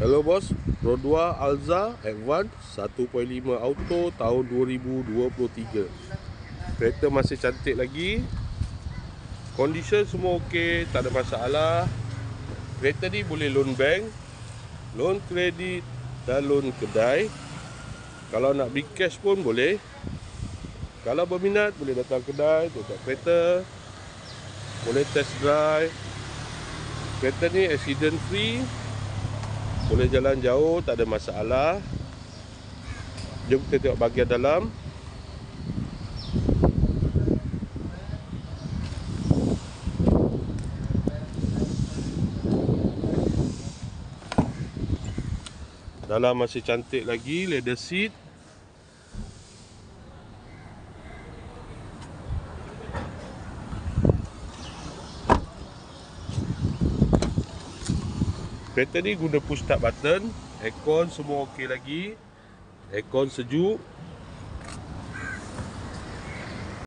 Hello bos, Rodwa Alza Advance 1.5 Auto tahun 2023. Kereta masih cantik lagi. Condition semua okey, tak ada masalah. Kereta ni boleh loan bank, loan kredit dan loan kedai. Kalau nak beli cash pun boleh. Kalau berminat boleh datang kedai, tengok kereta. Boleh test drive. Kereta ni accident free. Boleh jalan jauh, tak ada masalah. Jom kita tengok bahagian dalam. Dalam masih cantik lagi, leather seat. Kereta ni guna push start button. Aircon semua okey lagi. Aircon sejuk.